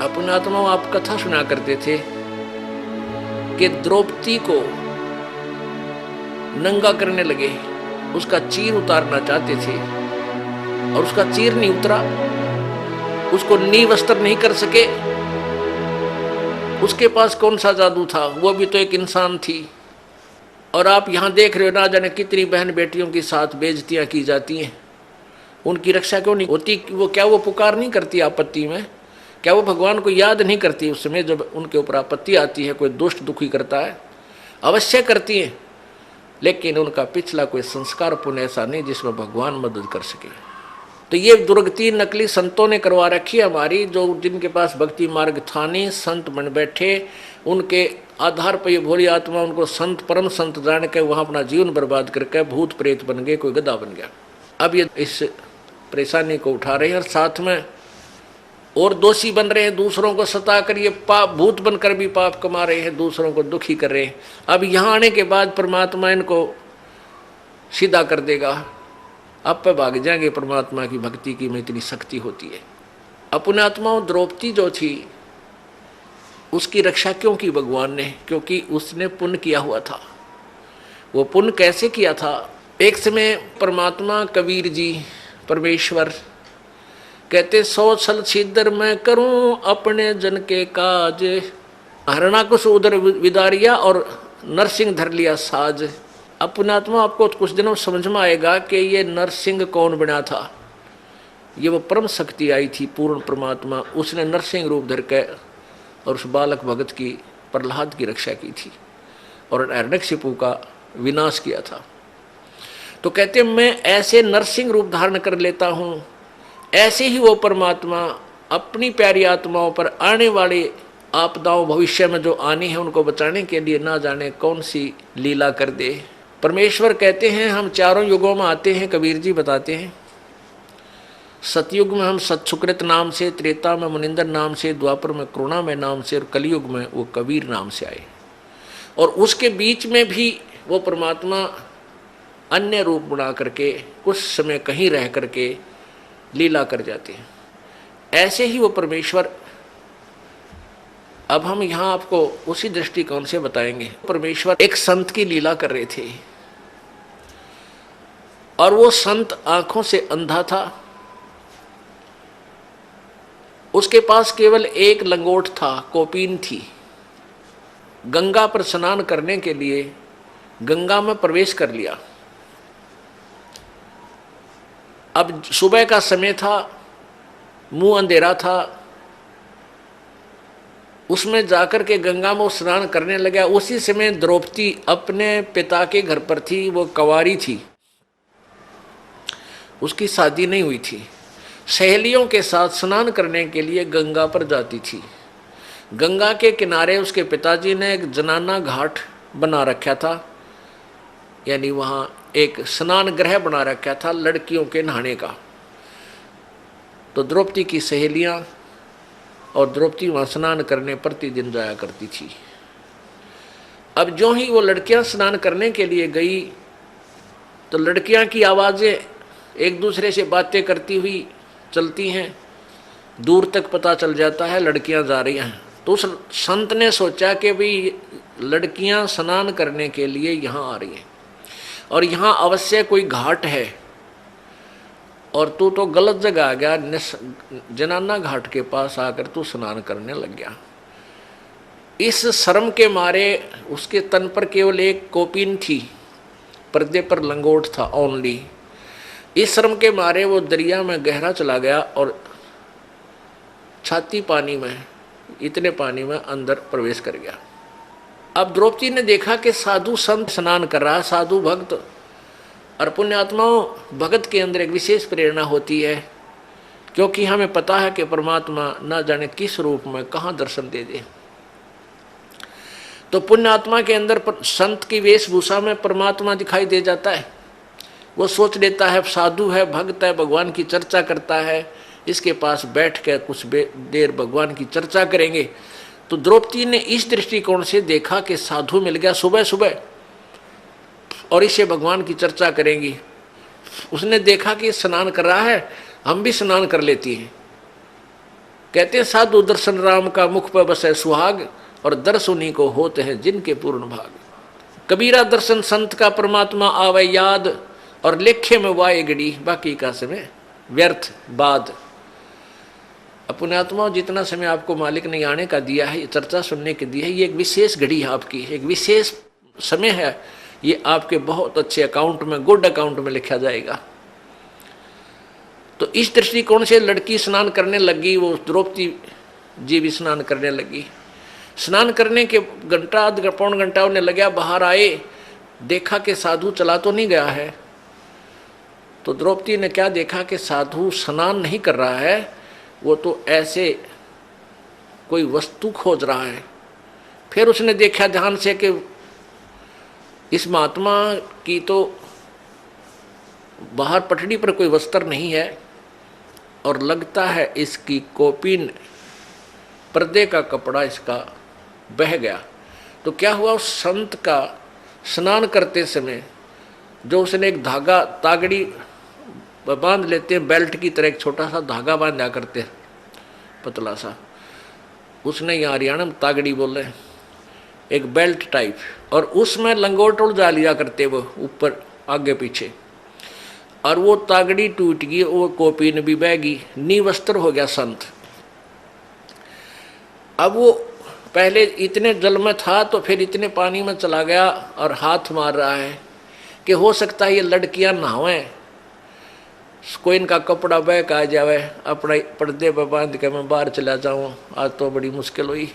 अपने आत्माओं आप कथा सुना करते थे कि द्रौपदी को नंगा करने लगे, उसका चीर उतारना चाहते थे और उसका चीर नहीं उतरा, उसको नींव वस्त्र नहीं कर सके। उसके पास कौन सा जादू था, वो भी तो एक इंसान थी। और आप यहां देख रहे हो ना जाने कितनी बहन बेटियों के साथ बेइज्जतियां की जाती हैं, उनकी रक्षा क्यों नहीं होती? वो क्या वो पुकार नहीं करती आपत्ति में? क्या वो भगवान को याद नहीं करती उस समय जब उनके ऊपर आपत्ति आती है, कोई दुष्ट दुखी करता है? अवश्य करती है, लेकिन उनका पिछला कोई संस्कार पुण्य ऐसा नहीं जिसमें भगवान मदद कर सके। तो ये दुर्गति नकली संतों ने करवा रखी है हमारी, जो जिनके पास भक्ति मार्ग था नहीं, संत बन बैठे, उनके आधार पर ये भोली आत्मा उनको संत परम संत जान के वहां अपना जीवन बर्बाद करके भूत प्रेत बन गए, कोई गधा बन गया। अब ये इस परेशानी को उठा रहे हैं और साथ में और दोषी बन रहे हैं, दूसरों को सता कर ये पाप भूत बनकर भी पाप कमा रहे हैं, दूसरों को दुखी कर रहे हैं। अब यहाँ आने के बाद परमात्मा इनको सीधा कर देगा, अब पे भाग जाएंगे परमात्मा की भक्ति की में इतनी शक्ति होती है। अपने आत्माओं द्रौपदी जो थी उसकी रक्षा क्यों की भगवान ने? क्योंकि उसने पुण्य किया हुआ था। वो पुण्य कैसे किया था? एक समय परमात्मा कबीर जी परमेश्वर कहते 100 छल छिद्र मैं करूं अपने जन के काज, हरणाकुश उधर विदारिया और नरसिंह धर लिया साज। अपने आत्मा आपको कुछ दिनों समझ में आएगा कि ये नरसिंह कौन बना था। ये वो परम शक्ति आई थी पूर्ण परमात्मा, उसने नरसिंह रूप धर के और उस बालक भगत की प्रहलाद की रक्षा की थी और हिरण्यकशिपु का विनाश किया था। तो कहते मैं ऐसे नरसिंह रूप धारण कर लेता हूँ, ऐसे ही वो परमात्मा अपनी प्यारी आत्माओं पर आने वाले आपदाओं भविष्य में जो आनी है उनको बचाने के लिए ना जाने कौन सी लीला कर दे। परमेश्वर कहते हैं हम चारों युगों में आते हैं, कबीर जी बताते हैं। सतयुग में हम सतसुकृत नाम से, त्रेता में मुनिंदर नाम से, द्वापर में करुणा में नाम से और कलयुग में वो कबीर नाम से आए। और उसके बीच में भी वो परमात्मा अन्य रूप बना करके कुछ समय कहीं रह करके लीला कर जाते हैं। ऐसे ही वो परमेश्वर, अब हम यहाँ आपको उसी दृष्टिकोण से बताएंगे। परमेश्वर एक संत की लीला कर रहे थे और वो संत आंखों से अंधा था, उसके पास केवल एक लंगोट था, कोपीन थी। गंगा पर स्नान करने के लिए गंगा में प्रवेश कर लिया। अब सुबह का समय था, मुंह अंधेरा था, उसमें जाकर के गंगा में स्नान करने लगा। उसी समय द्रौपदी अपने पिता के घर पर थी, वो कंवारी थी, उसकी शादी नहीं हुई थी। सहेलियों के साथ स्नान करने के लिए गंगा पर जाती थी। गंगा के किनारे उसके पिताजी ने एक जनाना घाट बना रखा था, यानी वहाँ एक स्नान गृह बना रखा था लड़कियों के नहाने का। तो द्रौपदी की सहेलियाँ और द्रौपदी वहाँ स्नान करने प्रतिदिन जाया करती थी। अब जो ही वो लड़कियाँ स्नान करने के लिए गई तो लड़कियाँ की आवाज़ें एक दूसरे से बातें करती हुई चलती हैं, दूर तक पता चल जाता है लड़कियां जा रही हैं। तो उस संत ने सोचा कि भाई लड़कियां स्नान करने के लिए यहाँ आ रही हैं और यहाँ अवश्य कोई घाट है और तू तो गलत जगह आ गया, जनाना घाट के पास आकर तू स्नान करने लग गया। इस शर्म के मारे उसके तन पर केवल एक कोपीन थी, पर्दे पर लंगोट था ओनली। इस शर्म के मारे वो दरिया में गहरा चला गया और छाती पानी में, इतने पानी में अंदर प्रवेश कर गया। अब द्रौपदी ने देखा कि साधु संत स्नान कर रहा है, साधु भक्त, और पुण्यात्माओं भगत के अंदर एक विशेष प्रेरणा होती है, क्योंकि हमें पता है कि परमात्मा ना जाने किस रूप में कहाँ दर्शन दे दे। तो पुण्यात्मा के अंदर संत की वेशभूषा में परमात्मा दिखाई दे जाता है। वो सोच लेता है साधु है, भक्त है, भगवान की चर्चा करता है, इसके पास बैठ कर कुछ देर भगवान की चर्चा करेंगे। तो द्रौपदी ने इस दृष्टिकोण से देखा कि साधु मिल गया सुबह सुबह और इससे भगवान की चर्चा करेंगी। उसने देखा कि स्नान कर रहा है, हम भी स्नान कर लेती हैं। कहते हैं साधु दर्शन राम का मुख पर बसे सुहाग, और दर्श उन्हीं को होते हैं जिनके पूर्ण भाग। कबीरा दर्शन संत का परमात्मा आवे याद, और लेखे में वाए घड़ी बाकी का समय व्यर्थ बाद। अपने आत्मा जितना समय आपको मालिक ने आने का दिया है, चर्चा सुनने के दी है, ये एक विशेष घड़ी है आपकी, एक विशेष समय है। ये आपके बहुत अच्छे अकाउंट में, गुड अकाउंट में लिखा जाएगा। तो इस दृष्टिकोण से लड़की स्नान करने लगी, वो द्रौपदी जी भी स्नान करने लगी। स्नान करने के घंटा आध पौन घंटा उन्हें लगा, बाहर आए, देखा कि साधु चला तो नहीं गया है। तो द्रौपदी ने क्या देखा कि साधु स्नान नहीं कर रहा है, वो तो ऐसे कोई वस्तु खोज रहा है। फिर उसने देखा ध्यान से कि इस महात्मा की तो बाहर पटड़ी पर कोई वस्त्र नहीं है, और लगता है इसकी कोपिन पर्दे का कपड़ा इसका बह गया। तो क्या हुआ, उस संत का स्नान करते समय जो उसने एक धागा तागड़ी बांध लेते हैं, बेल्ट की तरह एक छोटा सा धागा बांधा करते हैं पतला सा, उसने यहाँ हरियाणा में तागड़ी बोले, एक बेल्ट टाइप, और उसमें लंगोट उलझा लिया करते वो ऊपर आगे पीछे, और वो तागड़ी टूट गई, वो कोपीन भी बह गई, निवस्त्र हो गया संत। अब वो पहले इतने जल में था तो फिर इतने पानी में चला गया और हाथ मार रहा है कि हो सकता है ये लड़कियां नहावें, कोई इनका कपड़ा बह का आ जावे, अपना पर्दे पर बांध के मैं बाहर चला जाऊं, आज तो बड़ी मुश्किल हुई।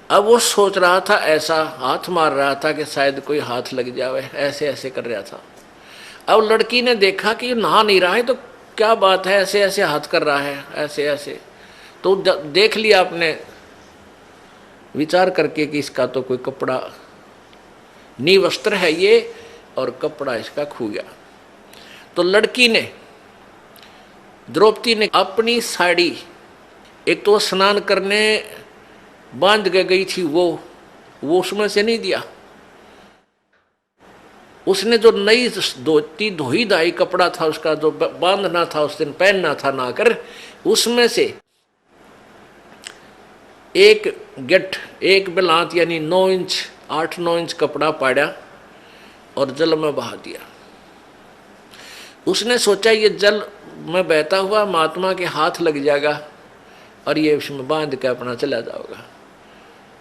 अब वो सोच रहा था, ऐसा हाथ मार रहा था कि शायद कोई हाथ लग जावे, ऐसे ऐसे कर रहा था। अब लड़की ने देखा कि ये नहा नहीं रहा है, तो क्या बात है, ऐसे ऐसे हाथ कर रहा है, ऐसे ऐसे। तो देख लिया आपने विचार करके कि इसका तो कोई कपड़ा निवस्त्र है ये, और कपड़ा इसका खो गया। तो लड़की ने, द्रौपदी ने अपनी साड़ी, एक तो स्नान करने बांध के गई थी वो उसमें से नहीं दिया, उसने जो नई धोती धोई धाई कपड़ा था उसका, जो बांधना था उस दिन, पहनना था ना कर, उसमें से एक गठ, एक बिलात यानी 9 इंच 8-9 इंच कपड़ा पाड़ा और जल में बहा दिया। उसने सोचा ये जल में बहता हुआ महात्मा के हाथ लग जाएगा और ये उसमें बांध के अपना चला जाएगा,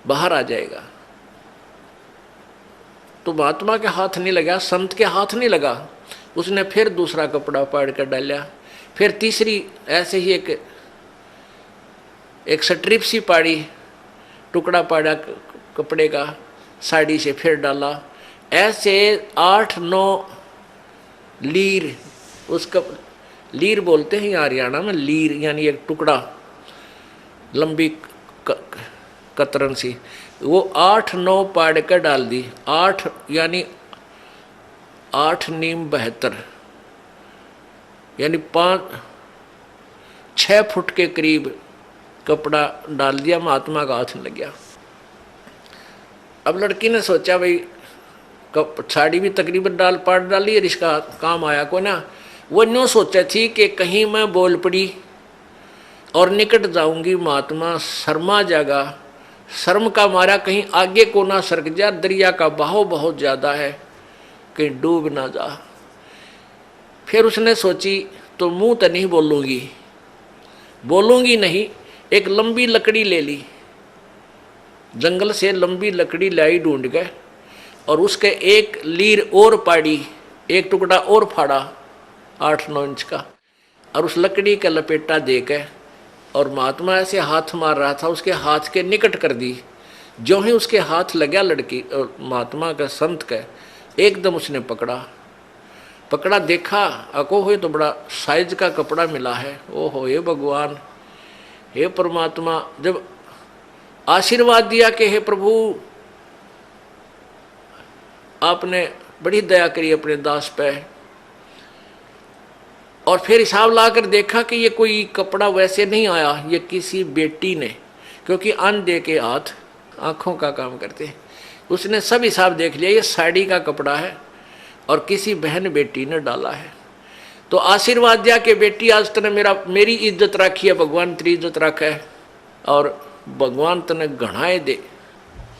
बाहर आ जाएगा। तो महात्मा के हाथ नहीं लगा, संत के हाथ नहीं लगा। उसने फिर दूसरा कपड़ा पाड़ कर डाला, फिर तीसरी ऐसे ही एक स्ट्रिप सी पाड़ी, टुकड़ा पाड़ा कपड़े का साड़ी से, फिर डाला। ऐसे 8-9 लीर, उसका लीर बोलते हैं यहाँ हरियाणा में, लीर यानी एक टुकड़ा, लंबी कतरन सी, वो 8-9 पाड़ कर डाल दी। 8 यानी 8 नीम 72 यानी 5-6 फुट के करीब कपड़ा डाल दिया, महात्मा का हाथ लग गया। अब लड़की ने सोचा भाई साड़ी भी तकरीबन पाड़ डाली है, इसका काम आया को ना। वो न्यों सोचा थी कि कहीं मैं बोल पड़ी और निकट जाऊंगी, महात्मा शर्मा जागा, शर्म का मारा कहीं आगे को ना सरक जा, दरिया का बहाव बहुत ज्यादा है, कहीं डूब ना जा। फिर उसने सोची तो मुंह तो नहीं बोलूंगी नहीं। एक लंबी लकड़ी ले ली, जंगल से लंबी लकड़ी लाई ढूंढ गए, और उसके एक लीर और पाड़ी, एक टुकड़ा और फाड़ा 8-9 इंच का, और उस लकड़ी का लपेटा दे के, और महात्मा ऐसे हाथ मार रहा था, उसके हाथ के निकट कर दी। जो ही उसके हाथ लगा लड़की और महात्मा का, संत का, एकदम उसने पकड़ा, देखा, अको हो तो बड़ा साइज का कपड़ा मिला है। ओहो हे भगवान, हे परमात्मा, जब आशीर्वाद दिया कि हे प्रभु आपने बड़ी दया करी अपने दास पे, और फिर हिसाब लाकर देखा कि ये कोई कपड़ा वैसे नहीं आया, ये किसी बेटी ने, क्योंकि अंधे के हाथ आंखों का काम करते हैं, उसने सब हिसाब देख लिया, ये साड़ी का कपड़ा है और किसी बहन बेटी ने डाला है। तो आशीर्वाद दिया कि बेटी आज तने मेरी इज्जत राखी है, भगवान तेरी इज्जत रखा है और भगवान तने घणाए दे।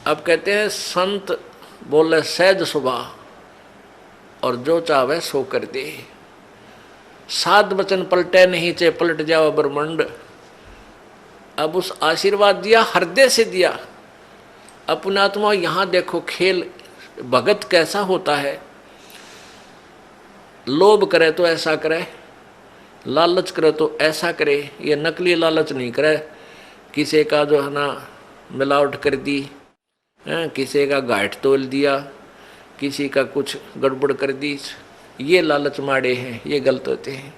अब कहते हैं संत बोले सहज स्वभाव और जो चाहे सो कर दे। सात वचन पलटे नहीं चे पलट जाओ ब्रह्मंड। अब उस आशीर्वाद दिया, हृदय से दिया। अपना आत्मा यहाँ देखो खेल भगत कैसा होता है। लोभ करे तो ऐसा करे, लालच करे तो ऐसा करे। ये नकली लालच नहीं करे, किसी का जो है ना मिलावट कर दी, किसी का घाट तोल दिया, किसी का कुछ गड़बड़ कर दी, ये लालच माड़े हैं, ये गलत होते हैं।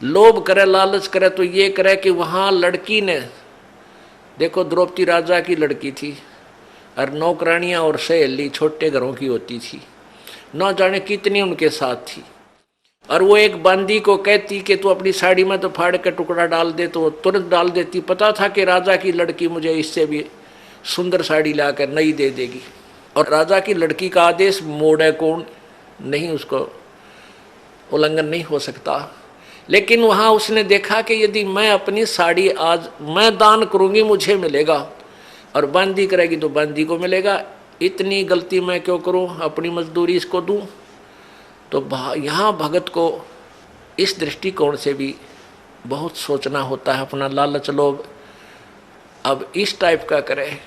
लोभ करे लालच करे तो ये करे कि वहाँ लड़की ने देखो द्रौपदी राजा की लड़की थी और नौकरानियाँ और सहेली छोटे घरों की होती थी, न जाने कितनी उनके साथ थी। और वो एक बांदी को कहती कि तू अपनी साड़ी में तो फाड़ के टुकड़ा डाल दे, तो वो तुरंत डाल देती। पता था कि राजा की लड़की मुझे इससे भी सुंदर साड़ी लाकर नई दे देगी, और राजा की लड़की का आदेश मोड़े कौन नहीं, उसको उल्लंघन नहीं हो सकता। लेकिन वहाँ उसने देखा कि यदि मैं अपनी साड़ी आज मैं दान करूँगी मुझे मिलेगा, और बांदी करेगी तो बांदी को मिलेगा। इतनी गलती मैं क्यों करूँ, अपनी मजदूरी इसको दूँ। तो यहाँ भगत को इस दृष्टिकोण से भी बहुत सोचना होता है। अपना लालच लोभ अब इस टाइप का करे,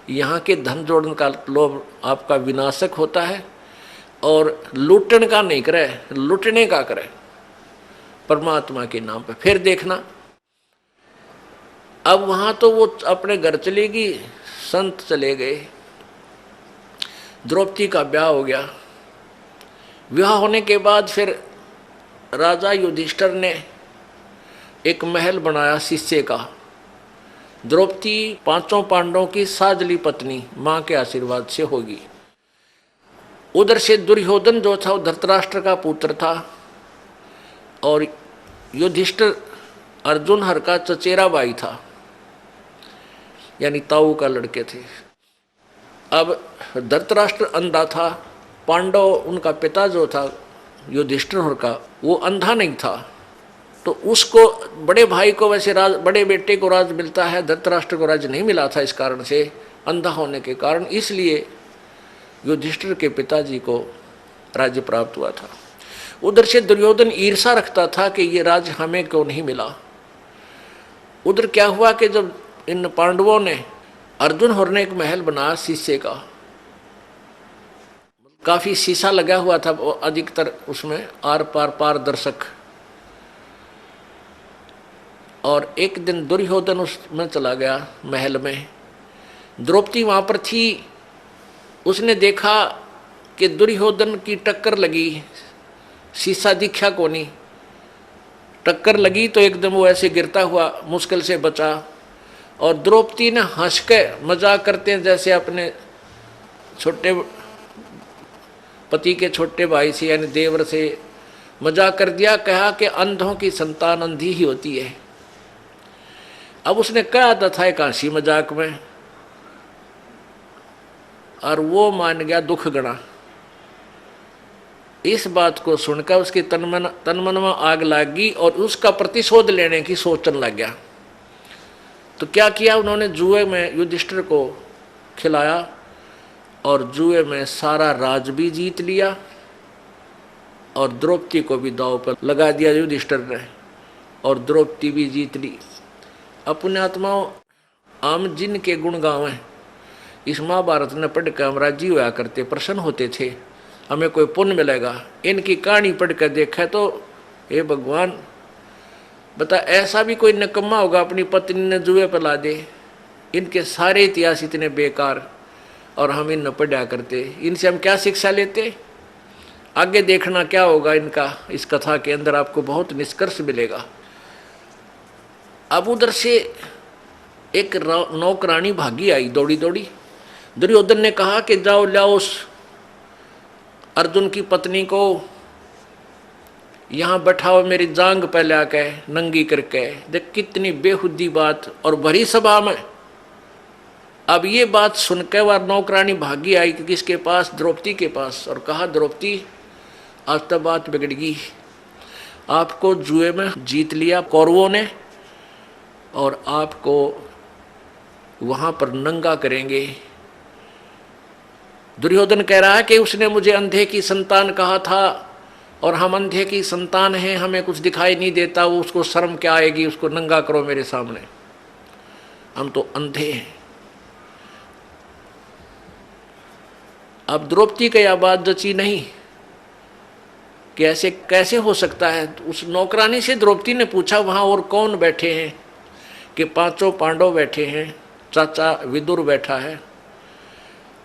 यहाँ के धन जोड़ने का लोभ आपका विनाशक होता है, और लूटने का नहीं करे, लूटने का करे परमात्मा के नाम पे। फिर देखना अब वहाँ तो वो अपने घर चलेगी, संत चले गए, द्रौपदी का ब्याह हो गया। विवाह होने के बाद फिर राजा युधिष्ठिर ने एक महल बनाया शिष्य का। द्रौपदी पांचों पांडवों की साजली पत्नी मां के आशीर्वाद से होगी। उधर से दुर्योधन जो था वो धृतराष्ट्र का पुत्र था, और युधिष्ठिर अर्जुन हर का चचेरा भाई था, यानी ताऊ का लड़के थे। अब धृतराष्ट्र अंधा था, पांडव उनका पिता जो था युधिष्ठिर का वो अंधा नहीं था, तो उसको बड़े भाई को वैसे राज, बड़े बेटे को राज मिलता है, धृतराष्ट्र को राज नहीं मिला था इस कारण से, अंधा होने के कारण। इसलिए युधिष्ठिर के पिताजी को राज्य प्राप्त हुआ था। उधर से दुर्योधन ईर्षा रखता था कि ये राज हमें क्यों नहीं मिला। उधर क्या हुआ कि जब इन पांडवों ने अर्जुन होर ने एक महल बनाया शीशे का, काफी शीशा लगा हुआ था अधिकतर उसमें, आर पार पारदर्शक। और एक दिन दुर्योधन उसमें चला गया महल में, द्रौपदी वहां पर थी। उसने देखा कि दुर्योधन की टक्कर लगी, शीशा दिखा को नहीं, टक्कर लगी तो एकदम वो ऐसे गिरता हुआ मुश्किल से बचा। और द्रौपदी ने हंस के मजाक करते हैं जैसे अपने छोटे पति के छोटे भाई से यानी देवर से मजाक कर दिया, कहा कि अंधों की संतान अंधी ही होती है। अब उसने कहा था एक हंसी मजाक में, और वो मान गया दुख गणा। इस बात को सुनकर उसकी तनमन में आग लग गई और उसका प्रतिशोध लेने की सोचने लग गया। तो क्या किया उन्होंने, जुए में युधिष्ठिर को खिलाया और जुए में सारा राज भी जीत लिया, और द्रौपदी को भी दांव पर लगा दिया युधिष्ठिर ने, और द्रौपदी भी जीत ली। अपने आत्माओं आम जिन के गुण गावें, इस महाभारत ने पढ़ कर हम राजी हुआ करते, प्रसन्न होते थे, हमें कोई पुण्य मिलेगा। इनकी कहानी पढ़ कर देखा तो हे भगवान बता, ऐसा भी कोई निकम्मा होगा अपनी पत्नी ने जुए पर ला दे। इनके सारे इतिहास इतने बेकार, और हम इन न पढ़ा करते, इनसे हम क्या शिक्षा लेते। आगे देखना क्या होगा इनका, इस कथा के अंदर आपको बहुत निष्कर्ष मिलेगा। अब उधर से एक नौकरानी भागी आई दौड़ी दौड़ी। दुर्योधन ने कहा कि जाओ लाओ उस अर्जुन की पत्नी को यहाँ बैठाओ, मेरी जांग पे लाके नंगी करके। देख कितनी बेहुदी बात, और भरी सभा में। अब ये बात सुनकर वह नौकरानी भागी आई किसके पास, द्रौपदी के पास, और कहा द्रौपदी आज तो बात बिगड़ गई। आपको जुए में जीत लिया कौरवों ने और आपको वहां पर नंगा करेंगे। दुर्योधन कह रहा है कि उसने मुझे अंधे की संतान कहा था और हम अंधे की संतान हैं, हमें कुछ दिखाई नहीं देता, वो उसको शर्म क्या आएगी, उसको नंगा करो मेरे सामने, हम तो अंधे हैं। अब द्रौपदी का यह बात जची नहीं कि ऐसे कैसे हो सकता है। उस नौकरानी से द्रौपदी ने पूछा वहां और कौन बैठे हैं, कि पांचों पांडव बैठे हैं, चाचा विदुर बैठा है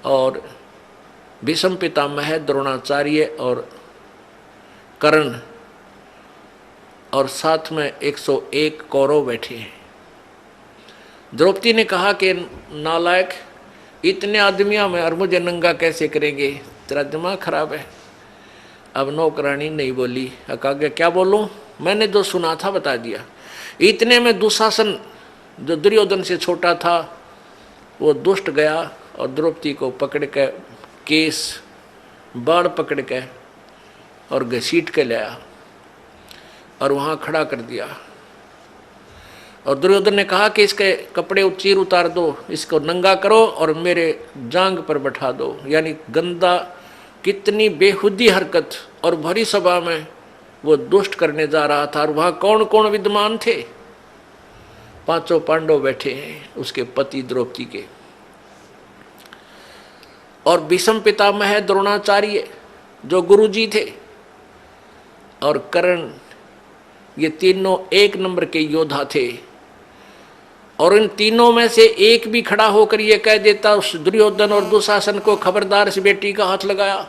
और भीष्म पितामह, द्रोणाचार्य और कर्ण और साथ में 101 कौरव बैठे हैं। द्रौपदी ने कहा कि नालायक, इतने आदमियों में और मुझे नंगा कैसे करेंगे, तेरा दिमाग खराब है। अब नौकरानी नहीं बोली, कहा क्या बोलूं, मैंने जो सुना था बता दिया। इतने में दुशासन जो दुर्योधन से छोटा था वो दुष्ट गया और द्रौपदी को पकड़ के केस बाढ़ पकड़ के और घसीट के लाया और वहां खड़ा कर दिया। और दुर्योधन ने कहा कि इसके कपड़े चीर उतार दो, इसको नंगा करो और मेरे जांग पर बैठा दो। यानी गंदा, कितनी बेहुदी हरकत, और भरी सभा में वो दुष्ट करने जा रहा था। और वहां कौन कौन विद्यमान थे, पांचों पांडव बैठे हैं, उसके पति द्रौपदी के, और भीष्म पितामह द्रोणाचार्य जो गुरुजी थे, और कर्ण, ये तीनों एक नंबर के योद्धा थे। और इन तीनों में से एक भी खड़ा होकर ये कह देता उस दुर्योधन और दुशासन को, खबरदार इस बेटी का हाथ लगाया,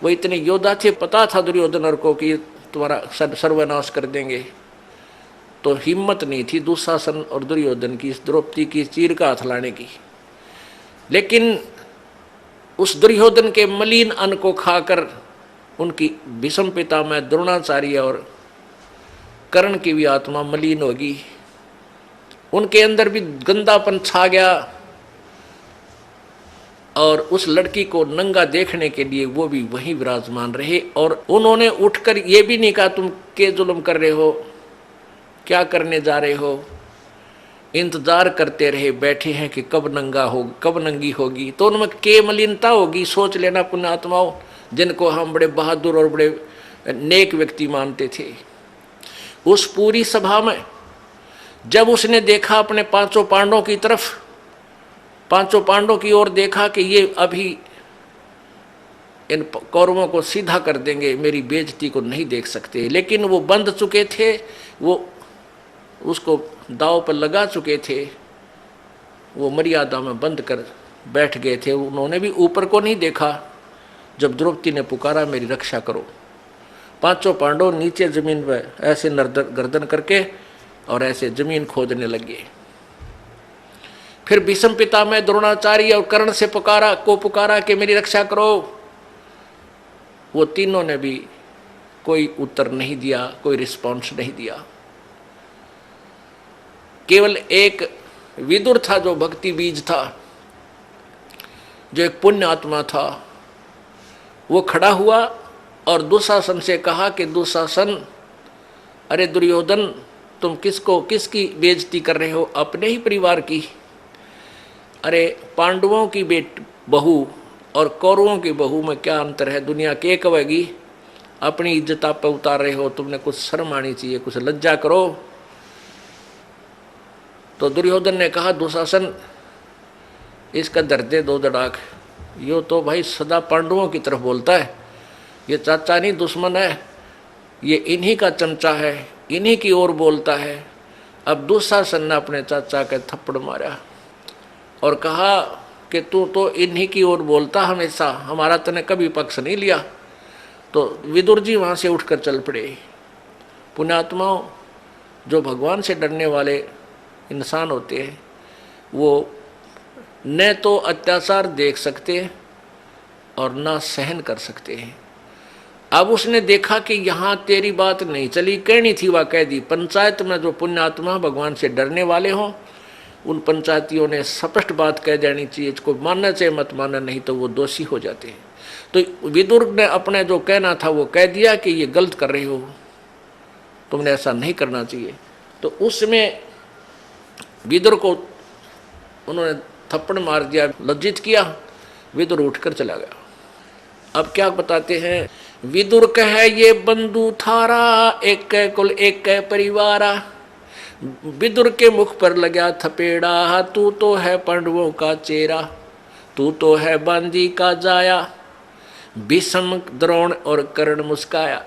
वो इतने योद्धा थे, पता था दुर्योधन और को कि तुम्हारा सर्वनाश कर देंगे, तो हिम्मत नहीं थी दुशासन और दुर्योधन की इस द्रौपदी की चीर का हाथ लाने की। लेकिन उस दुर्योधन के मलिन अन्न को खाकर उनकी भीष्म पितामह द्रोणाचार्य और कर्ण की भी आत्मा मलिन होगी, उनके अंदर भी गंदापन छा गया। और उस लड़की को नंगा देखने के लिए वो भी वहीं विराजमान रहे। और उन्होंने उठकर ये भी नहीं कहा तुम के जुल्म कर रहे हो, क्या करने जा रहे हो, इंतजार करते रहे, बैठे हैं कि कब नंगा हो, कब नंगी होगी। तो उनमें के मलिनता होगी, सोच लेना पुण्यात्माओं, जिनको हम बड़े बहादुर और बड़े नेक व्यक्ति मानते थे। उस पूरी सभा में जब उसने देखा अपने पांचों पांडवों की तरफ, पांचों पांडवों की ओर देखा कि ये अभी इन कौरवों को सीधा कर देंगे, मेरी बेइज्जती को नहीं देख सकते, लेकिन वो बंध चुके थे, वो उसको दांव पर लगा चुके थे, वो मर्यादा में बंद कर बैठ गए थे। उन्होंने भी ऊपर को नहीं देखा। जब द्रौपदी ने पुकारा मेरी रक्षा करो, पांचों पांडव नीचे जमीन पर ऐसे गर्दन करके और ऐसे जमीन खोदने लगे। फिर भीष्म पितामह द्रोणाचार्य और कर्ण से पुकारा कि मेरी रक्षा करो। वो तीनों ने भी कोई उत्तर नहीं दिया, कोई रिस्पॉन्स नहीं दिया। केवल एक विदुर था जो भक्ति बीज था, जो एक पुण्य आत्मा था, वो खड़ा हुआ और दुशासन से कहा कि दुशासन, अरे दुर्योधन, तुम किसकी बेइज्जती कर रहे हो, अपने ही परिवार की। अरे पांडवों की बहू और कौरवों की बहू में क्या अंतर है, दुनिया के कहेगी, अपनी इज्जत आप पे उतार रहे हो, तुमने कुछ शर्म आनी चाहिए, कुछ लज्जा करो। तो दुर्योधन ने कहा दुशासन, इसका दर्दे दो दड़ाक, यो तो भाई सदा पांडवों की तरफ बोलता है, ये चाचा नहीं दुश्मन है, ये इन्हीं का चमचा है, इन्हीं की ओर बोलता है। अब दुशासन ने अपने चाचा के थप्पड़ मारा और कहा कि तू तो इन्हीं की ओर बोलता हमेशा, हमारा तूने कभी पक्ष नहीं लिया। तो विदुर जी वहाँ से उठकर चल पड़े। पुण्यात्माओं, जो भगवान से डरने वाले इंसान होते हैं वो न तो अत्याचार देख सकते हैं और ना सहन कर सकते हैं। अब उसने देखा कि यहाँ तेरी बात नहीं चली, कहनी थी वह कह दी। पंचायत में जो पुण्यात्मा भगवान से डरने वाले हों, उन पंचायतियों ने स्पष्ट बात कह देनी चाहिए, इसको मानना चाहिए मत मानना, नहीं तो वो दोषी हो जाते हैं। तो विदुर ने अपने जो कहना था वो कह दिया कि ये गलत कर रहे हो, तुमने ऐसा नहीं करना चाहिए। तो उसमें विदुर को उन्होंने थप्पड़ मार दिया, लज्जित किया, विदुर उठकर चला गया। अब क्या बताते हैं, विदुर कहे ये बंधु थारा, एक कुल एक परिवारा। विदुर के मुख पर लगा थपेड़ा, तू तो है पांडवों का चेहरा, तू तो है बांदी का जाया। भीष्म द्रोण और कर्ण मुस्काया।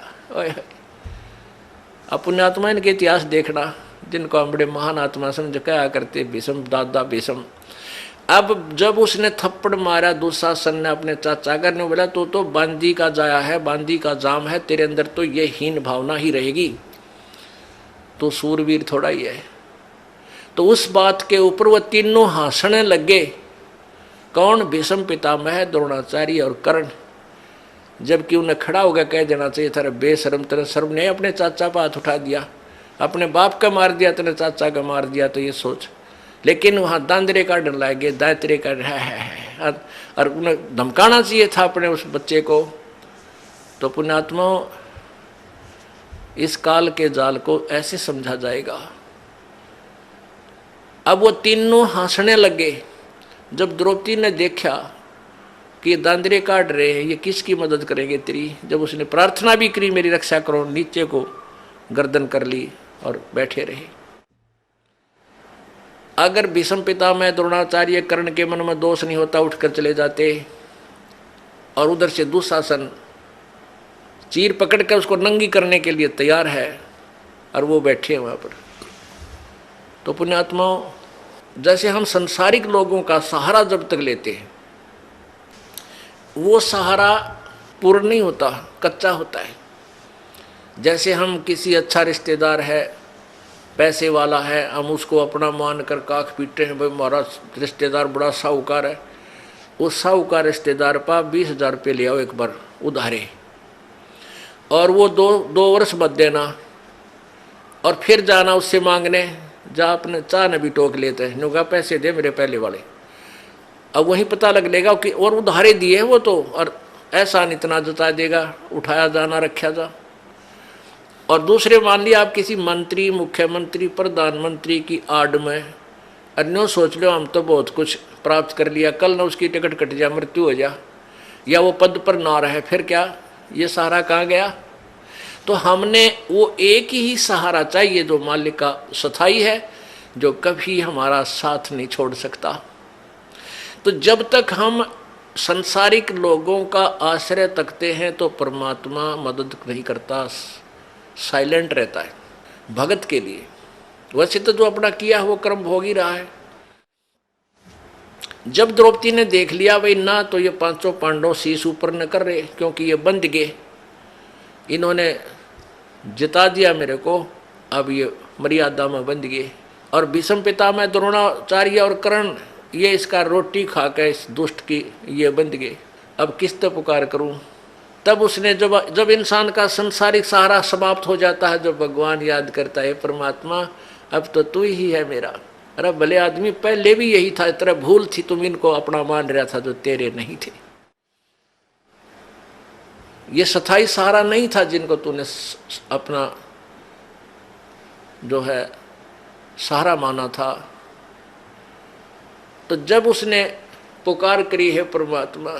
अपने आत्मा इनके इतिहास देखना, जिनको हम बड़े महान आत्मा समझ कहा करते, भीष्म दादा भीष्म। अब जब उसने थप्पड़ मारा दुशासन ने अपने चाचा कर ने, बोला तो बांदी का जाया है, बांदी का जाम है, तेरे अंदर तो ये हीन भावना ही रहेगी, तो सूरवीर थोड़ा ही है। तो उस बात के ऊपर वो तीनों हंसने लगे। कौन? भीष्म पितामह, द्रोणाचार्य और कर्ण। जबकि उन्हें खड़ा होकर कह देना चाहिए था, बेशर्म, तेरे शर्म नहीं? अपने चाचा पर हाथ उठा दिया, अपने बाप का मार दिया, तेरे चाचा का मार दिया, तो ये सोच। लेकिन वहाँ दांदरे का डर लाए गए, दायतरे का है, और उन्हें धमकाना चाहिए था अपने उस बच्चे को। तो पुण्यात्मा, इस काल के जाल को ऐसे समझा जाएगा। अब वो तीनों हंसने लगे। जब द्रौपदी ने देखा कि ये दांदरे काट रहे हैं, ये किसकी मदद करेंगे तेरी, जब उसने प्रार्थना भी करी मेरी रक्षा करो, नीचे को गर्दन कर ली और बैठे रहे। अगर भीष्म पितामह, द्रोणाचार्य, कर्ण के मन में दोष नहीं होता, उठकर चले जाते। और उधर से दुशासन चीर पकड़कर उसको नंगी करने के लिए तैयार है, और वो बैठे हैं वहां पर। तो पुण्यात्माओं, जैसे हम संसारिक लोगों का सहारा जब तक लेते हैं, वो सहारा पूर्ण नहीं होता, कच्चा होता है। जैसे हम किसी अच्छा रिश्तेदार है, पैसे वाला है, हम उसको अपना मान कर काख पीटते हैं, भाई हमारा रिश्तेदार बड़ा साहूकार है। उस साहूकार रिश्तेदार पर 20,000 रुपये ले आओ एक बार उधारे, और वो दो वर्ष मत देना, और फिर जाना उससे मांगने, जा अपने चाह ने भी टोक लेते हैं, नुका पैसे दे मेरे पहले वाले। अब वहीं पता लग लेगा कि और उधारे दिए हैं वो तो, और ऐसा नहीं इतना जता देगा, उठाया जाना रखा जा। और दूसरे मान लिया आप किसी मंत्री, मुख्यमंत्री, प्रधानमंत्री की आड़ में, अन्यों सोच लो हम तो बहुत कुछ प्राप्त कर लिया, कल ना उसकी टिकट कट जा, मृत्यु हो जा, या वो पद पर ना रहे, फिर क्या, ये सहारा कहाँ गया? तो हमने वो एक ही सहारा चाहिए जो मालिक का स्थायी है, जो कभी हमारा साथ नहीं छोड़ सकता। तो जब तक हम संसारिक लोगों का आश्रय तकते हैं तो परमात्मा मदद नहीं करता, साइलेंट रहता है भगत के लिए। वैसे तो जो अपना किया है वो कर्म भोग ही रहा है। जब द्रौपदी ने देख लिया भाई ना तो ये पांचों पांडव शीश ऊपर न कर रहे, क्योंकि ये बंध गए, इन्होंने जिता दिया मेरे को, अब ये मर्यादा में बंध गए। और भीष्म पितामह, द्रोणाचार्य और कर्ण, ये इसका रोटी खा के इस दुष्ट की ये बंध गए, अब किस तो पुकार करूं? तब उसने जब इंसान का संसारिक सहारा समाप्त हो जाता है, जब भगवान याद करता है, परमात्मा अब तो तू ही है मेरा। अरे भले आदमी, पहले भी यही था, तेरा भूल थी, तुम इनको अपना मान रहा था जो तेरे नहीं थे। ये स्थायी सहारा नहीं था जिनको तूने अपना जो है सहारा माना था। तो जब उसने पुकार करी है परमात्मा,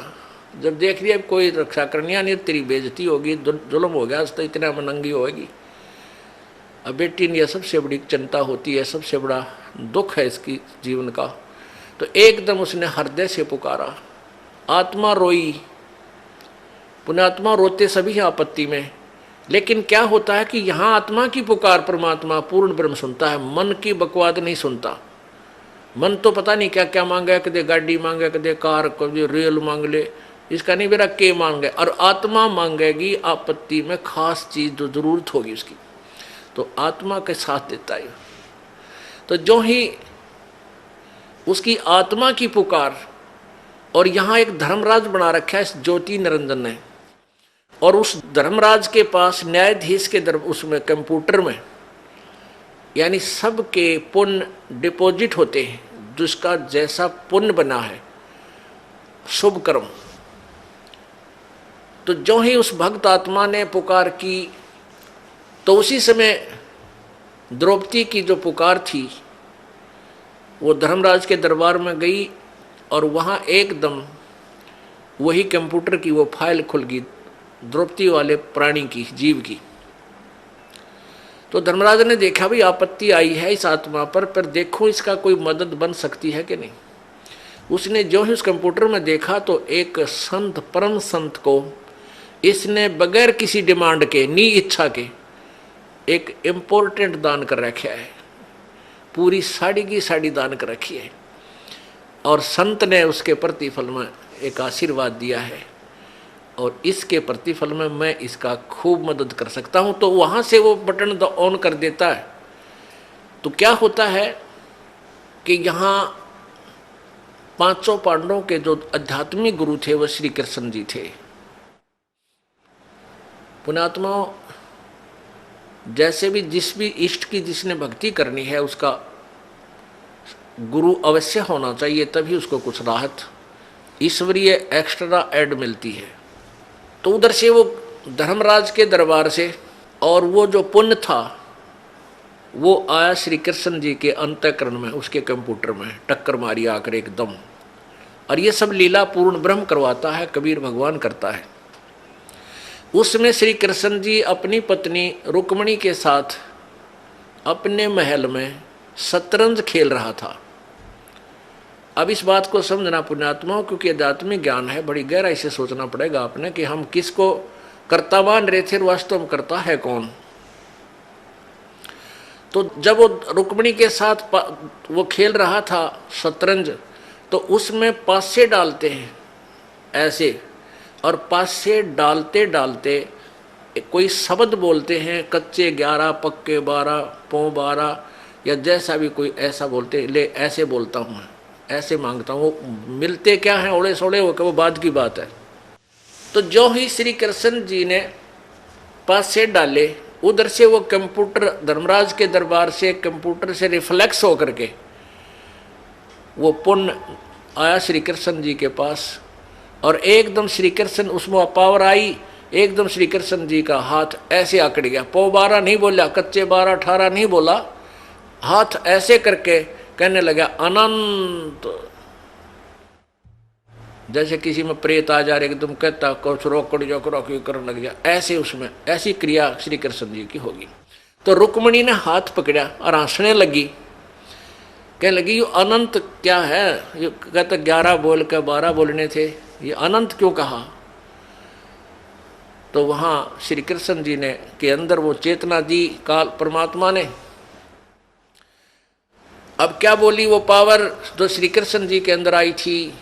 जब देख लिया कोई रक्षा करनी नहीं, तेरी बेइज्जती होगी, जुल्म हो गया, तो इतना मनंगी होगी। अब बेटी ने यह सबसे बड़ी चिंता होती है, सबसे बड़ा दुख है इसकी जीवन का। तो एकदम उसने हृदय से पुकारा, आत्मा रोई। पुण्यात्मा रोते सभी हैं आपत्ति में, लेकिन क्या होता है कि यहाँ आत्मा की पुकार परमात्मा पूर्ण ब्रह्म सुनता है, मन की बकवाद नहीं सुनता। मन तो पता नहीं क्या क्या मांगे, कदे गाड़ी मांगे, कदे कार, कदे रेल मांग ले, इसका नहीं मेरा के मांगे। और आत्मा मांगेगी आपत्ति में खास चीज जो जरूरत होगी उसकी, तो आत्मा के साथ देता है। तो जो ही उसकी आत्मा की पुकार, और यहाँ एक धर्मराज बना रखा है इस ज्योति निरंजन ने, और उस धर्मराज के पास न्यायाधीश के उसमें कंप्यूटर में यानी सबके पुण्य डिपॉजिट होते हैं, जिसका जैसा पुण्य बना है शुभ कर्म। तो जो ही उस भक्त आत्मा ने पुकार की, तो उसी समय द्रौपदी की जो पुकार थी वो धर्मराज के दरबार में गई और वहाँ एकदम वही कंप्यूटर की वो फाइल खुल गई द्रौपदी वाले प्राणी की, जीव की। तो धर्मराज ने देखा भाई आपत्ति आई है इस आत्मा पर देखो इसका कोई मदद बन सकती है कि नहीं। उसने जो ही उस कंप्यूटर में देखा तो एक संत, परम संत को इसने बगैर किसी डिमांड के, नी इच्छा के एक इम्पोर्टेंट दान कर रखा है, पूरी साड़ी की साड़ी दान कर रखी है। और संत ने उसके प्रतिफल में एक आशीर्वाद दिया है और इसके प्रतिफल में मैं इसका खूब मदद कर सकता हूं। तो वहां से वो बटन ऑन कर देता है। तो क्या होता है कि यहाँ पांचों पांडवों के जो आध्यात्मिक गुरु थे वह श्री कृष्ण जी थे। पुण्यात्माओं, जैसे भी जिस भी इष्ट की जिसने भक्ति करनी है उसका गुरु अवश्य होना चाहिए, तभी उसको कुछ राहत ईश्वरीय एक्स्ट्रा ऐड मिलती है। तो उधर से वो धर्मराज के दरबार से और वो जो पुण्य था वो आया श्री कृष्ण जी के अंतःकरण में, उसके कंप्यूटर में टक्कर मारी आकर एकदम। और ये सब लीला पूर्ण ब्रह्म करवाता है, कबीर भगवान करता है। उसमें श्री कृष्ण जी अपनी पत्नी रुक्मणी के साथ अपने महल में शतरंज खेल रहा था। अब इस बात को समझना पुण्यात्माओं, क्योंकि आध्यात्मिक ज्ञान है, बड़ी गहराई से सोचना पड़ेगा आपने कि हम किसको कर्ता मान रहे थे, वास्तव में करता है कौन। तो जब वो रुक्मणी के साथ वो खेल रहा था शतरंज, तो उसमें पासे डालते हैं ऐसे, और पासे डालते डालते कोई शब्द बोलते हैं, कच्चे 11 पक्के 12 पौ 12 या जैसा भी कोई ऐसा बोलते, ले ऐसे बोलता हूँ मैं, ऐसे मांगता हूँ। वो मिलते क्या हैं ओड़े सोड़े, वो बाद की बात है। तो जो ही श्री कृष्ण जी ने पासे डाले, उधर से वो कंप्यूटर धर्मराज के दरबार से कंप्यूटर से रिफ्लेक्स होकर के वो पुण्य आया श्री कृष्ण जी के पास। और एकदम श्री कृष्ण, उसमें पावर आई, एकदम श्री कृष्ण जी का हाथ ऐसे आकड़ गया। पौ 12 नहीं बोला, कच्चे 12 18 नहीं बोला, हाथ ऐसे करके कहने लगा अनंत। जैसे किसी में प्रेत आ जा रहे एकदम कहता कुछ रोकड़ जो करने लग गया, ऐसे उसमें ऐसी क्रिया श्री कृष्ण जी की होगी। तो रुक्मणी ने हाथ पकड़ा और हंसने लगी, कहने लगी ये अनंत क्या है, ये कहते 11 बोल के 12 बोलने थे, ये अनंत क्यों कहा। तो वहां श्री कृष्ण जी ने के अंदर वो चेतना दी काल परमात्मा ने। अब क्या बोली वो पावर जो श्री कृष्ण जी के अंदर आई थी,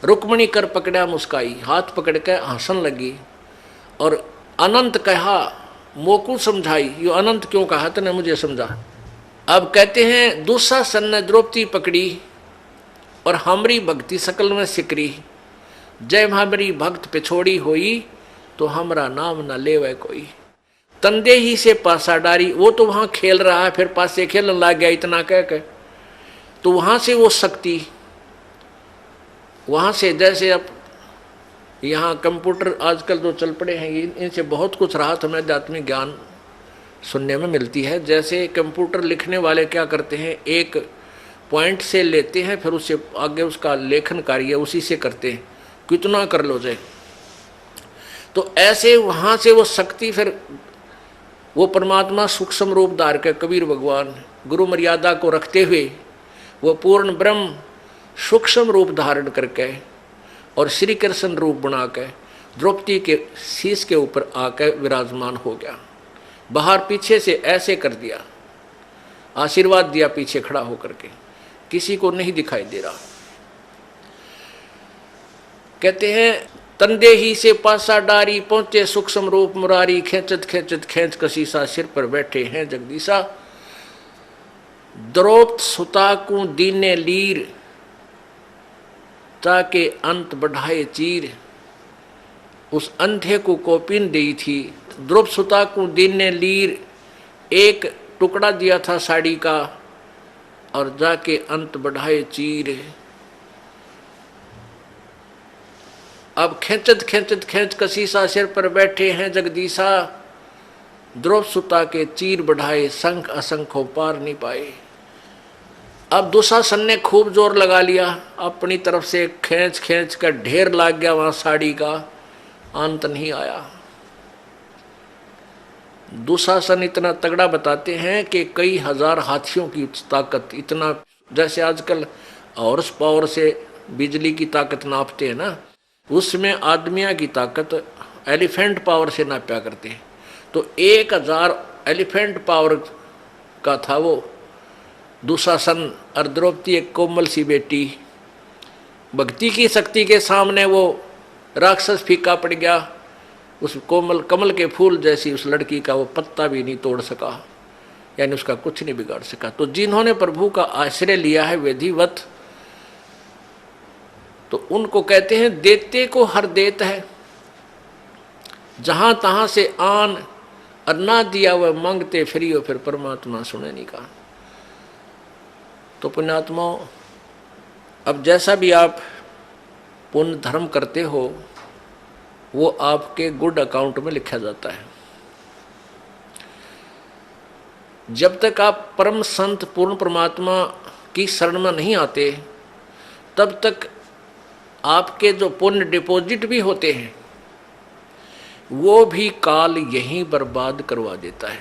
रुक्मणी कर पकड़ा, मुस्काई, हाथ पकड़ के हंसन लगी और अनंत कहा, मोकू समझाई, ये अनंत क्यों कहा तने मुझे समझा। अब कहते हैं दुशासन ने द्रौपदी पकड़ी और हमारी भक्ति सकल में सिकरी, जय हमारी भक्त पिछोड़ी होई तो हमारा नाम न लेवे कोई। तंदे ही से पासा डारी, वो तो वहां खेल रहा है, फिर पासे खेलने लग गया इतना कह के। तो वहां से वो शक्ति, वहां से जैसे अब यहाँ कंप्यूटर आजकल जो चल पड़े हैं, इनसे बहुत कुछ राहत हमें आध्यात्मिक ज्ञान सुनने में मिलती है। जैसे कंप्यूटर लिखने वाले क्या करते हैं, एक पॉइंट से लेते हैं, फिर उससे आगे उसका लेखन कार्य उसी से करते हैं, कितना कर लो जाए। तो ऐसे वहाँ से वो शक्ति, फिर वो परमात्मा सूक्ष्म रूप धार के कबीर भगवान गुरु मर्यादा को रखते हुए वो पूर्ण ब्रह्म सूक्ष्म रूप धारण करके और श्री कृष्ण रूप बना के द्रौपदी के शीश के ऊपर आकर विराजमान हो गया। बाहर पीछे से ऐसे कर दिया, आशीर्वाद दिया पीछे खड़ा होकर के, किसी को नहीं दिखाई दे रहा। कहते हैं तंदे ही से पासा डारी, पहुंचे सूक्ष्म रूप मुरारी, खेचत खेचत खेच कसीसा, सिर पर बैठे हैं जगदीशा। द्रौपद सुता को दीने लीर, ताके अंत बढ़ाए चीर। उस अंधे को कौपीन दी थी। द्रौपद सुता को दीने लीर, एक टुकड़ा दिया था साड़ी का, और जाके अंत बढ़ाए चीर। अब खेचत खेचत खेच कसीसा, सिर पर बैठे हैं जगदीशा। द्रौप सुता के चीर बढ़ाए, शंख असंख्यों पार नहीं पाए। अब दुशासन ने खूब जोर लगा लिया, अपनी तरफ से खींच खींच कर ढेर लाग गया वहां साड़ी का, अंत नहीं आया। दुशासन इतना तगड़ा बताते हैं कि कई हजार हाथियों की ताकत, इतना जैसे आजकल हॉर्स पावर से बिजली की ताकत नापते हैं ना, उसमें आदमियों की ताकत एलिफेंट पावर से नापा करते हैं। तो 1000 एलिफेंट पावर का था वो दुशासन। और द्रौपदी एक कोमल सी बेटी, भक्ति की शक्ति के सामने वो राक्षस फीका पड़ गया। उस कोमल कमल के फूल जैसी उस लड़की का वो पत्ता भी नहीं तोड़ सका, यानी उसका कुछ नहीं बिगाड़ सका। तो जिन्होंने प्रभु का आश्रय लिया है विधिवत, तो उनको कहते हैं देते को हर देत है। जहां तहां से आन और ना दिया वह मांगते फ्री हो, फिर परमात्मा सुने नहीं कहा। तो पुण्यात्माओं, अब जैसा भी आप पुण्य धर्म करते हो वो आपके गुड अकाउंट में लिखा जाता है। जब तक आप परम संत पूर्ण परमात्मा की शरण में नहीं आते, तब तक आपके जो पुण्य डिपॉजिट भी होते हैं वो भी काल यहीं बर्बाद करवा देता है।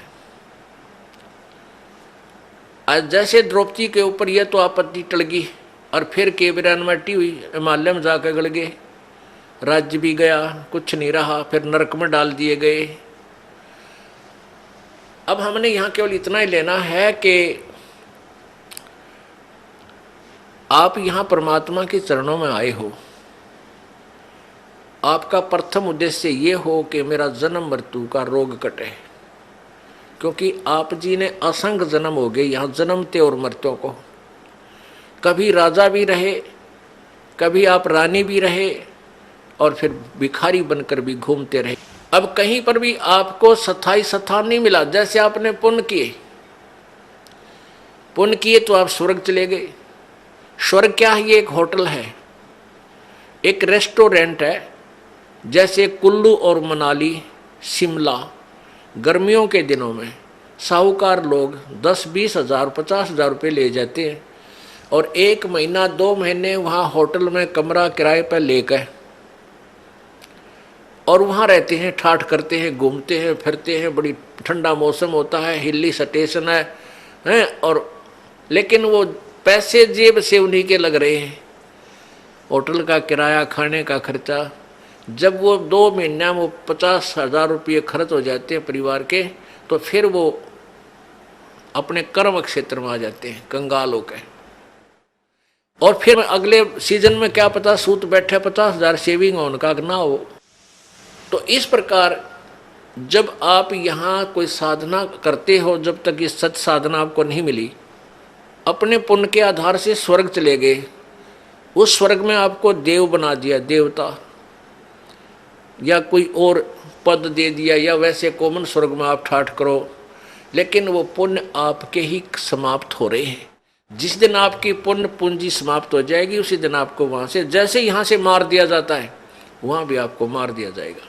आज जैसे द्रौपदी के ऊपर यह तो आपत्ति टल गई और फिर केवरानवटी हुई, हिमालय में जाकर गड़ गए, राज्य भी गया, कुछ नहीं रहा, फिर नरक में डाल दिए गए। अब हमने यहां केवल इतना ही लेना है कि आप यहां परमात्मा के चरणों में आए हो, आपका प्रथम उद्देश्य ये हो कि मेरा जन्म मृत्यु का रोग कटे, क्योंकि आप जी ने असंख्य जन्म हो गए यहाँ जन्मते और मरते को। कभी राजा भी रहे, कभी आप रानी भी रहे, और फिर भिखारी बनकर भी घूमते रहे। अब कहीं पर भी आपको स्थायी स्थान नहीं मिला। जैसे आपने पुण्य किए तो आप स्वर्ग चले गए। स्वर्ग क्या है? ये एक होटल है, एक रेस्टोरेंट है। जैसे कुल्लू और मनाली, शिमला, गर्मियों के दिनों में साहूकार लोग 10-20 हज़ार 50 हज़ार रुपये ले जाते हैं और 1 महीना 2 महीने वहाँ होटल में कमरा किराए पर लेकर और वहाँ रहते हैं, ठाठ करते हैं, घूमते हैं, फिरते हैं। बड़ी ठंडा मौसम होता है, हिली स्टेशन है और लेकिन वो पैसे जेब से उन्हीं के लग रहे हैं, होटल का किराया, खाने का खर्चा। जब वो 2 महीना वो 50 हज़ार रुपये खर्च हो जाते हैं परिवार के, तो फिर वो अपने कर्म क्षेत्र में आ जाते हैं कंगाल होकर। और फिर अगले सीजन में क्या पता सूत बैठे 50 हज़ार सेविंग हो उनका ना हो। तो इस प्रकार जब आप यहाँ कोई साधना करते हो, जब तक ये सच साधना आपको नहीं मिली, अपने पुण्य के आधार से स्वर्ग चले गए। उस स्वर्ग में आपको देव बना दिया, देवता, या कोई और पद दे दिया, या वैसे कॉमन स्वर्ग में आप ठाठ करो, लेकिन वो पुण्य आपके ही समाप्त हो रहे हैं। जिस दिन आपकी पुण्य पूंजी समाप्त हो जाएगी, उसी दिन आपको वहाँ से, जैसे यहाँ से मार दिया जाता है, वहाँ भी आपको मार दिया जाएगा।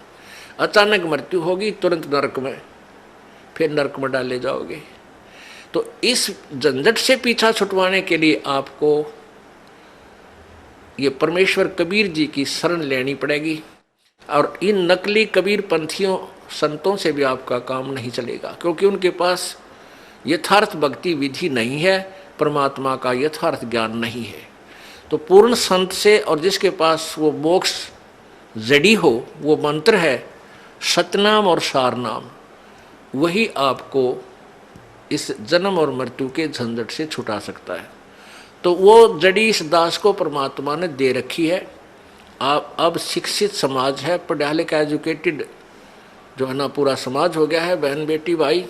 अचानक मृत्यु होगी, तुरंत नरक में, फिर नरक में डाले जाओगे। तो इस झंझट से पीछा छुटवाने के लिए आपको ये परमेश्वर कबीर जी की शरण लेनी पड़ेगी। और इन नकली कबीर पंथियों संतों से भी आपका काम नहीं चलेगा, क्योंकि उनके पास यथार्थ भक्ति विधि नहीं है, परमात्मा का यथार्थ ज्ञान नहीं है। तो पूर्ण संत से, और जिसके पास वो मोक्ष जड़ी हो, वो मंत्र है सतनाम और सारनाम, वही आपको इस जन्म और मृत्यु के झंझट से छुटा सकता है। तो वो जड़ी इस दास को परमात्मा ने दे रखी है। आप अब शिक्षित समाज है, पढ़ा लिखा एजुकेटेड जो है ना पूरा समाज हो गया है, बहन बेटी भाई।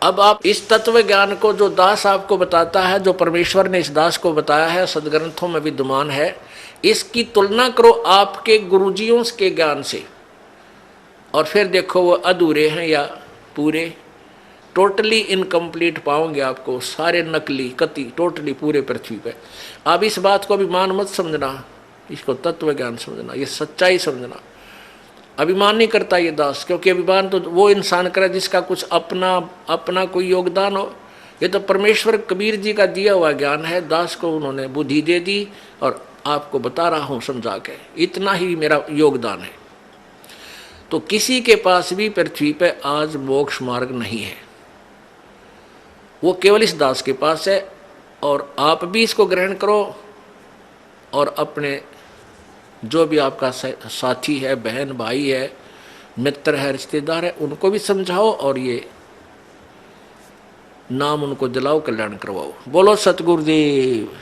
अब आप इस तत्व ज्ञान को जो दास आपको बताता है, जो परमेश्वर ने इस दास को बताया है, सदग्रंथों में विद्यमान है, इसकी तुलना करो आपके गुरुजियों के ज्ञान से, और फिर देखो वो अधूरे हैं या पूरे। टोटली इनकम्प्लीट पाओगे आपको, सारे नकली कति टोटली पूरे पृथ्वी पे। आप इस बात को अभिमान मत समझना, इसको तत्व ज्ञान समझना, ये सच्चाई समझना। अभिमान नहीं करता ये दास, क्योंकि अभिमान तो वो इंसान करे जिसका कुछ अपना अपना कोई योगदान हो। ये तो परमेश्वर कबीर जी का दिया हुआ ज्ञान है, दास को उन्होंने बुद्धि दे दी और आपको बता रहा हूं समझा के, इतना ही मेरा योगदान है। तो किसी के पास भी पृथ्वी पे आज मोक्ष मार्ग नहीं है, वो केवल इस दास के पास है। और आप भी इसको ग्रहण करो और अपने जो भी आपका साथी है, बहन भाई है, मित्र है, रिश्तेदार है, उनको भी समझाओ और ये नाम उनको दिलाओ, कल्याण करवाओ। बोलो सतगुरुदेव।